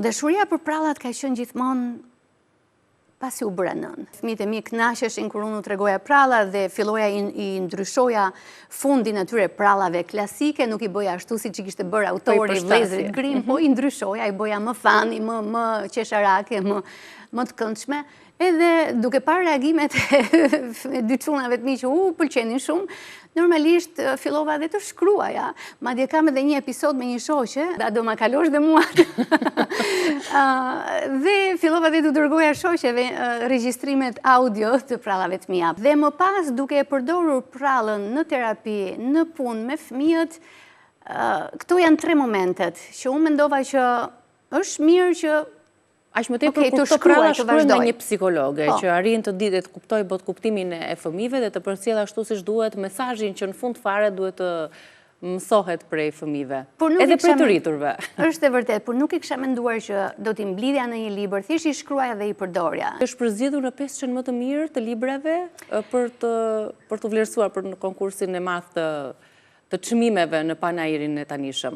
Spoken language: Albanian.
dashuria për prallat ka qenë gjithmonë pasi u bëra nën. Fëmijët e mi kënaqeshin kur unë u tregoja prallat dhe filloja i ndryshoja fundin atyre prallave klasike, nuk i bëja ashtu siç i kishte bërë autori Vëllezrit Grimm, po i ndryshoja, i bëja më fani, më qesharake, më të këndshme. Edhe duke parë reagimet e dy çunave të mi që u pëlqenin shumë, normalisht fillova dhe të shkruaja. Madje kam edhe një episod me një shoqe, da do ma kalosh dhe mua. Dhe fillova dhe të dërgoja shoqeve regjistrimet audio të prallave të mia. Dhe më pas, duke e përdorur prallën në terapi, në punë me fëmijët, këto janë 3 momentet që unë mendova që është mirë që aq më tepër kur këto pralla shkruhen nga një psikologe që arrin të ditë të kuptojë bot kuptimin e fëmijëve dhe të përcjellë ashtu siç duhet mesazhin që në fund fare duhet të mësohet prej fëmijëve. Edhe prej të rriturve. Është e vërtet, por nuk i kisha menduar që do t'i mblidhja në një libër, thjesht i shkruaja dhe i përdorja. Është përzgjedhur në 500 më të mirë të librave për të vlerësuar për në konkursin e madh të çmimeve në Panairin e tanishëm.